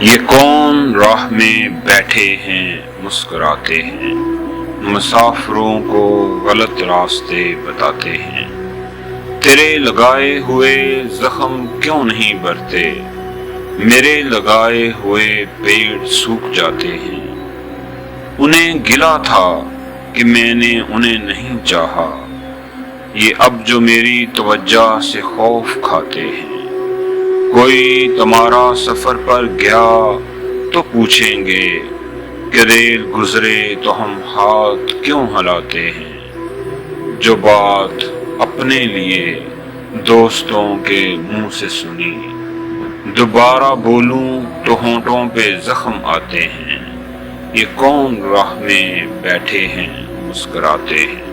یہ کون راہ میں بیٹھے ہیں مسکراتے ہیں، مسافروں کو غلط راستے بتاتے ہیں۔ تیرے لگائے ہوئے زخم کیوں نہیں بھرتے، میرے لگائے ہوئے پیڑ سوکھ جاتے ہیں۔ انہیں گلا تھا کہ میں نے انہیں نہیں چاہا، یہ اب جو میری توجہ سے خوف کھاتے ہیں۔ کوئی تمہارا سفر پر گیا تو پوچھیں گے کہ ریل گزرے تو ہم ہاتھ کیوں ہلاتے ہیں۔ جو بات اپنے لیے دوستوں کے منہ سے سنی، دوبارہ بولوں تو ہونٹوں پہ زخم آتے ہیں۔ یہ کون راہ میں بیٹھے ہیں مسکراتے ہیں۔